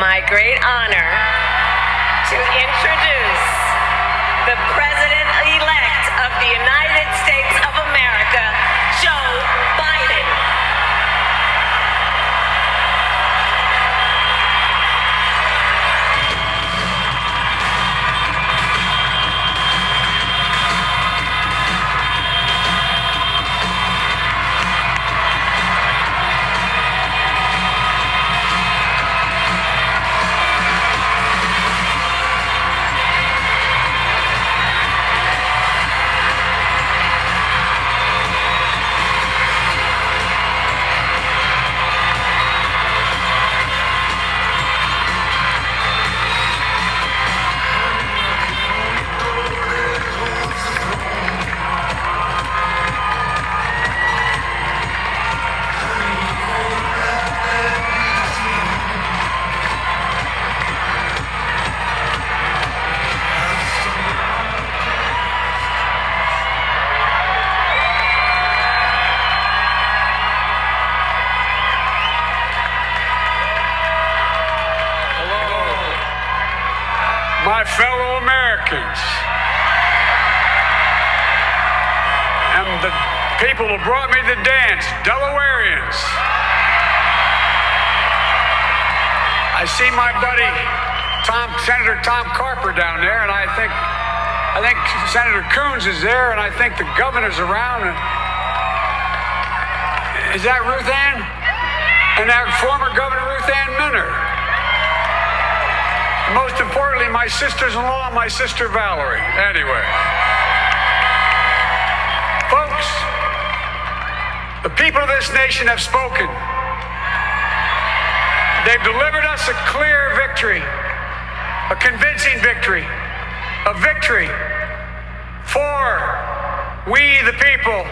my great honor to introduce the President-elect of the United States of America, Joe Biden. My fellow Americans and the people who brought me the dance, Delawareans. I see my buddy Senator Tom Carper down there, and I think Senator Coons is there, and I think the governor's around. Is that Ruth Ann? And our former Governor Ruth Ann Minner. Most importantly, my sisters-in-law and my sister Valerie. Anyway. Folks, the people of this nation have spoken. They've delivered us a clear victory, a convincing victory, a victory for we the people.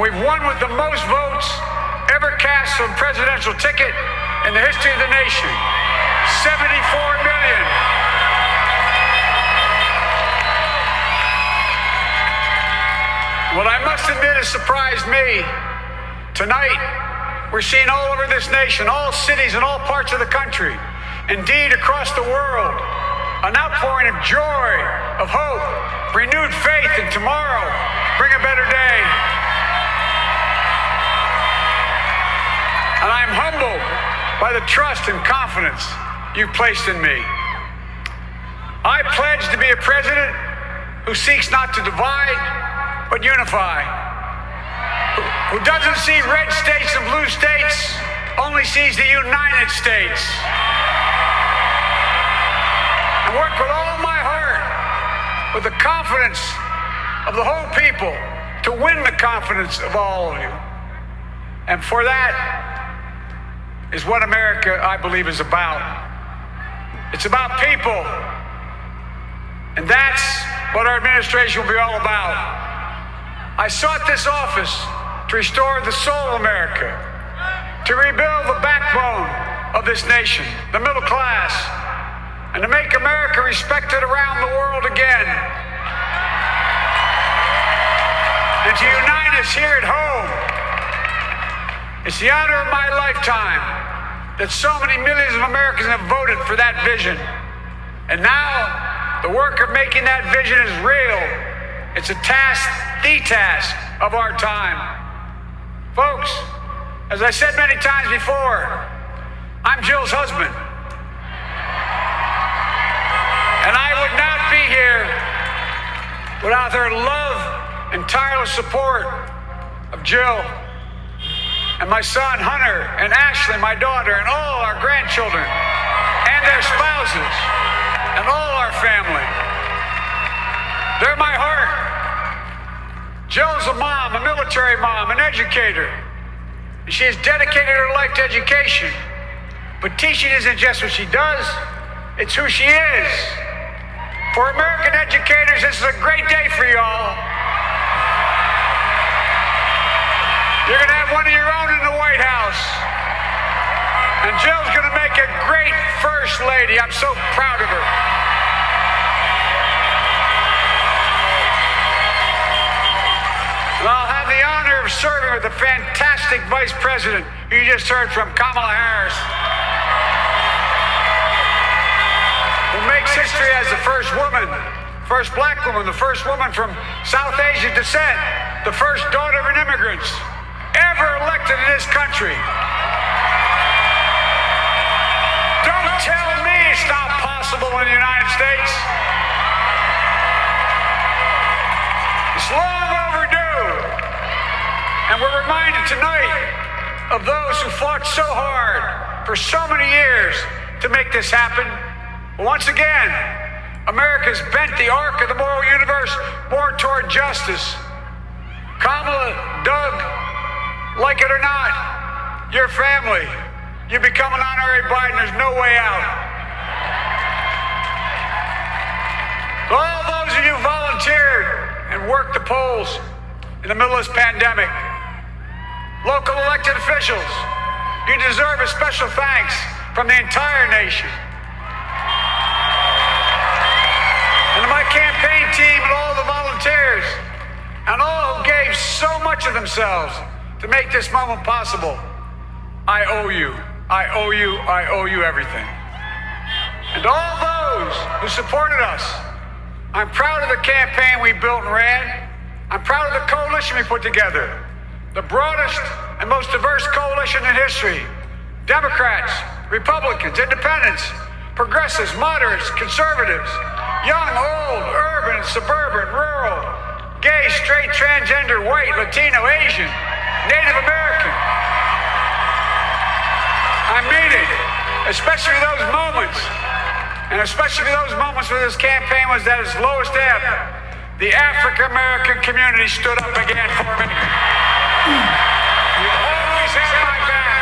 We've won with the most votes ever cast on a presidential ticket in the history of the nation. 74 million. What I must admit has surprised me. Tonight, we're seeing all over this nation, all cities and all parts of the country, indeed across the world, an outpouring of joy, of hope, renewed faith in tomorrow, bring a better day. And I'm humbled by the trust and confidence you've placed in me. I pledge to be a president who seeks not to divide, but unify. Who doesn't see red states and blue states, only sees the United States. And work with all my heart, with the confidence of the whole people, to win the confidence of all of you. And for that is what America, I believe, is about. It's about people. And that's what our administration will be all about. I sought this office to restore the soul of America, to rebuild the backbone of this nation, the middle class, and to make America respected around the world again. And to unite us here at home. It's the honor of my lifetime that so many millions of Americans have voted for that vision. And now, the work of making that vision is real. It's a task, the task of our time. Folks, as I said many times before, I'm Jill's husband. And I would not be here without her love and tireless support of Jill, and my son Hunter, and Ashley, my daughter, and all our grandchildren, and their spouses, and all our family. They're my heart. Jill's a mom, a military mom, an educator. And she has dedicated her life to education. But teaching isn't just what she does, it's who she is. For American educators, this is a great day for y'all. You're going to have one of your own in the White House. And Jill's going to make a great First Lady. I'm so proud of her. And I'll have the honor of serving with the fantastic Vice President who you just heard from, Kamala Harris. makes history as the first woman, first black woman, the first woman from South Asian descent, the first daughter of an immigrant ever elected in this country. Don't tell me it's not possible in the United States. It's long overdue. And we're reminded tonight of those who fought so hard for so many years to make this happen. Once again, America's bent the arc of the moral universe more toward justice. Kamala, Doug, like it or not, your family, you become an honorary Biden, there's no way out. All those of you who volunteered and worked the polls in the middle of this pandemic, local elected officials, you deserve a special thanks from the entire nation. And to my campaign team and all the volunteers and all who gave so much of themselves to make this moment possible, I owe you. I owe you. I owe you everything. And all those who supported us, I'm proud of the campaign we built and ran. I'm proud of the coalition we put together. The broadest and most diverse coalition in history. Democrats, Republicans, independents, progressives, moderates, conservatives, young, old, urban, suburban, rural, gay, straight, transgender, white, Latino, Asian, Native American. I mean it, especially those moments, and especially those moments where this campaign was at its lowest ebb. The African American community stood up again for me. You always have my back,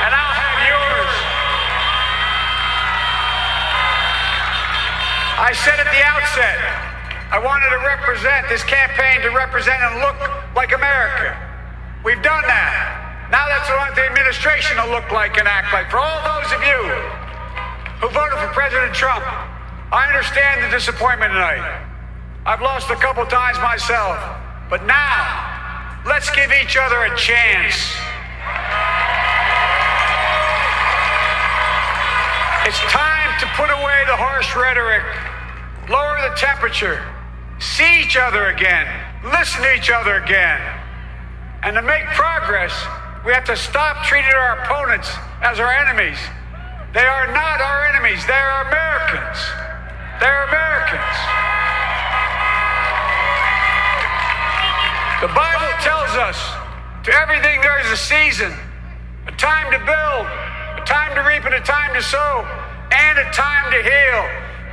and I'll have yours. I said at the outset, I wanted to represent this campaign to represent and look like America. We've done that. Now that's what I want the administration to look like and act like. For all those of you who voted for President Trump, I understand the disappointment tonight. I've lost a couple times myself, but now let's give each other a chance. It's time to put away the harsh rhetoric, lower the temperature, see each other again, listen to each other again. And to make progress, we have to stop treating our opponents as our enemies. They are not our enemies. They are Americans. They're Americans. The Bible tells us, to everything there is a season, a time to build, a time to reap, and a time to sow, and a time to heal.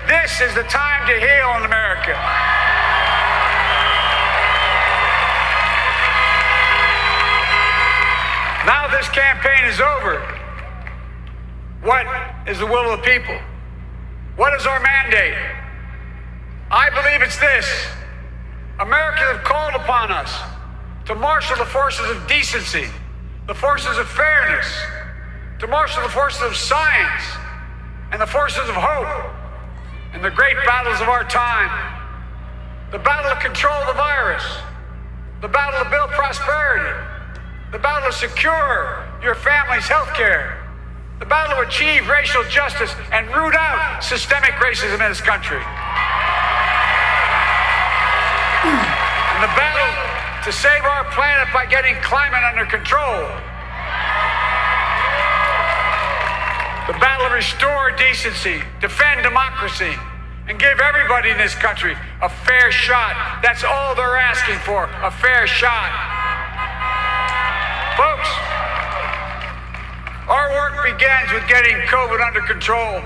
This is the time to heal in America. Now this campaign is over. What is the will of the people? What is our mandate? I believe it's this. Americans have called upon us to marshal the forces of decency, the forces of fairness, to marshal the forces of science, and the forces of hope in the great battles of our time. The battle to control the virus, the battle to build prosperity, the battle to secure your family's health care, the battle to achieve racial justice and root out systemic racism in this country, and the battle to save our planet by getting climate under control, the battle to restore decency, defend democracy, and give everybody in this country a fair shot. That's all they're asking for, a fair shot. Folks, our work begins with getting COVID under control.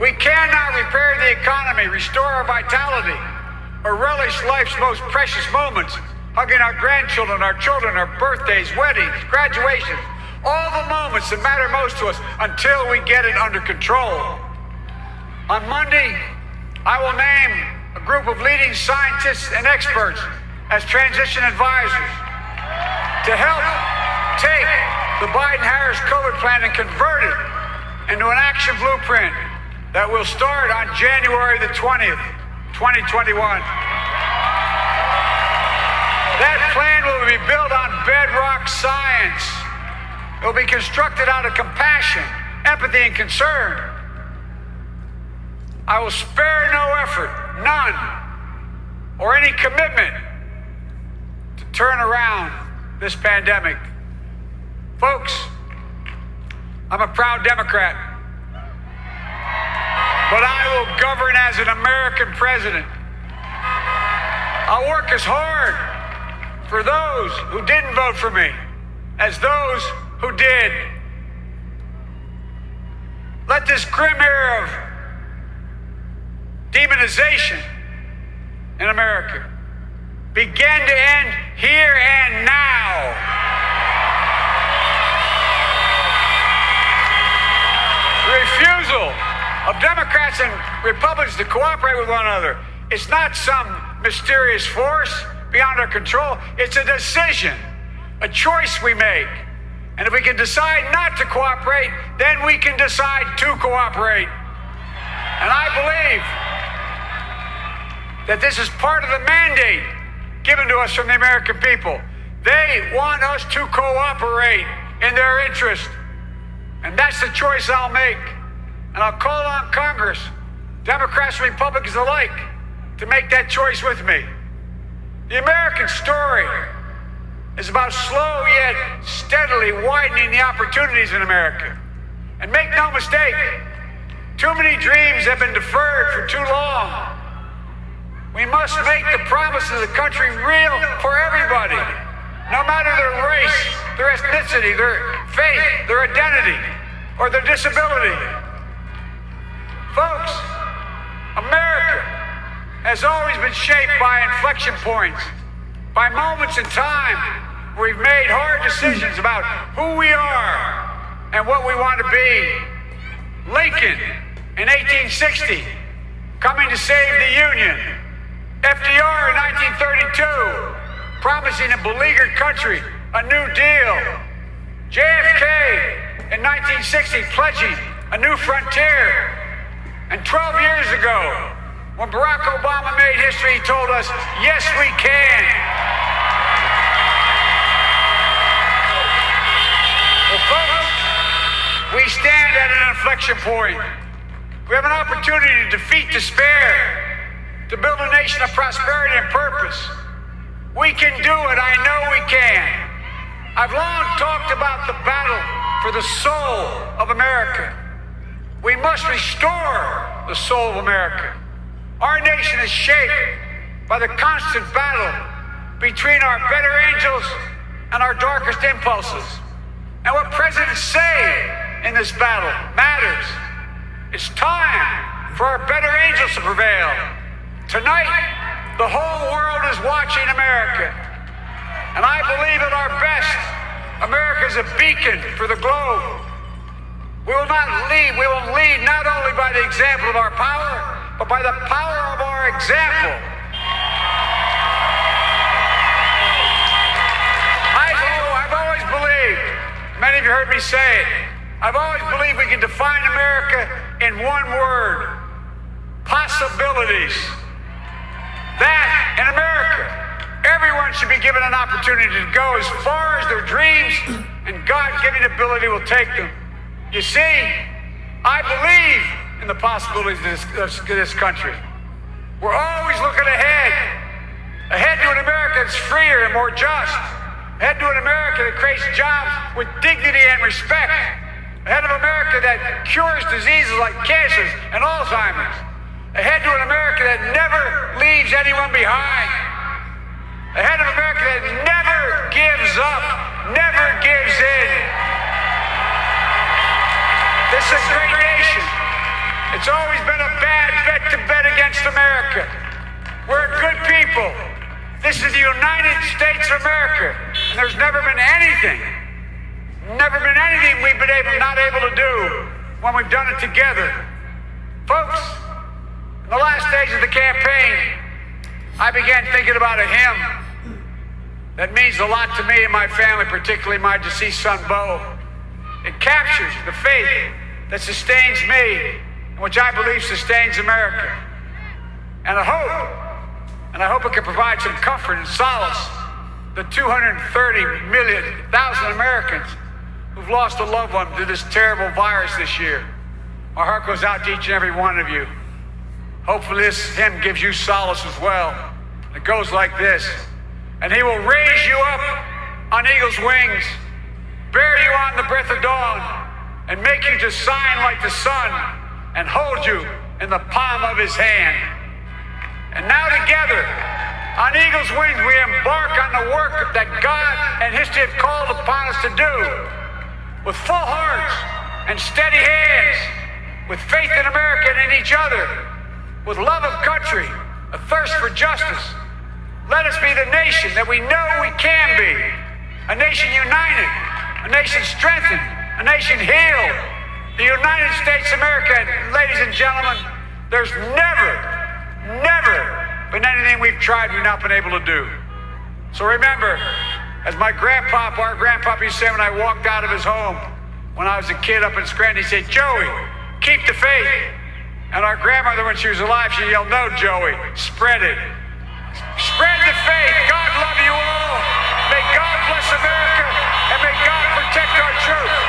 We cannot repair the economy, restore our vitality, or relish life's most precious moments, hugging our grandchildren, our children, our birthdays, weddings, graduations, all the moments that matter most to us until we get it under control. On Monday, I will name a group of leading scientists and experts as transition advisors to help take the Biden-Harris COVID plan and convert it into an action blueprint that will start on January the 20th, 2021. That plan will be built on bedrock science. It will be constructed out of compassion, empathy, and concern. I will spare no effort, none, or any commitment to turn around this pandemic. Folks, I'm a proud Democrat, but I will govern as an American president. I'll work as hard for those who didn't vote for me as those who did. Let this grim era of demonization in America begin to end here and now. The refusal of Democrats and Republicans to cooperate with one another, it's not some mysterious force beyond our control. It's a decision, a choice we make. And if we can decide not to cooperate, then we can decide to cooperate. And I believe that this is part of the mandate given to us from the American people. They want us to cooperate in their interest. And that's the choice I'll make. And I'll call on Congress, Democrats and Republicans alike, to make that choice with me. The American story is about slow yet steadily widening the opportunities in America. And make no mistake, too many dreams have been deferred for too long. We must make the promise of the country real for everybody, no matter their race, their ethnicity, their faith, their identity, or their disability. Folks, America has always been shaped by inflection points, by moments in time where we've made hard decisions about who we are and what we want to be. Lincoln in 1860, coming to save the Union. FDR in 1932, promising a beleaguered country a new deal. JFK in 1960, pledging a new frontier. And 12 years ago, when Barack Obama made history, he told us, yes, we can. Well, folks, we stand at an inflection point. We have an opportunity to defeat despair, to build a nation of prosperity and purpose. We can do it. I know we can. I've long talked about the battle for the soul of America. We must restore the soul of America. Our nation is shaped by the constant battle between our better angels and our darkest impulses. And what presidents say in this battle matters. It's time for our better angels to prevail. Tonight, the whole world is watching America. And I believe at our best, America is a beacon for the globe. We will lead not only by the example of our power, but by the power of our example. I've always believed, many of you heard me say it, I've always believed we can define America in one word: possibilities. That in America, everyone should be given an opportunity to go as far as their dreams and God-given ability will take them. You see, I believe in the possibilities of this country. We're always looking ahead to an America that's freer and more just, ahead to an America that creates jobs with dignity and respect, ahead of America that cures diseases like cancer and Alzheimer's, ahead to an America that never leaves anyone behind, ahead of America that never gives up, never gives in. This is a great nation. It's always been a bad bet to bet against America. We're good people. This is the United States of America. And there's never been anything we've been not able to do when we've done it together. Folks, in the last days of the campaign, I began thinking about a hymn that means a lot to me and my family, particularly my deceased son, Bo. It captures the faith that sustains me, and which I believe sustains America. And I hope it can provide some comfort and solace the 230,000 Americans who've lost a loved one to this terrible virus this year. My heart goes out to each and every one of you. Hopefully this hymn gives you solace as well. It goes like this. And he will raise you up on eagle's wings, bear you on the breath of dawn, and make you to shine like the sun, and hold you in the palm of his hand. And now together, on eagle's wings, we embark on the work that God and history have called upon us to do, with full hearts and steady hands, with faith in America and in each other, with love of country, a thirst for justice. Let us be the nation that we know we can be, a nation united, a nation strengthened, a nation healed. The United States of America, ladies and gentlemen, there's never been anything we've tried we've not been able to do. So remember, as our grandpapa used to say when I walked out of his home when I was a kid up in Scranton, he said, "Joey, keep the faith." And our grandmother, when she was alive, she yelled, "No, Joey, spread it. Spread the faith. God love you all. May God bless America, and may God protect our troops."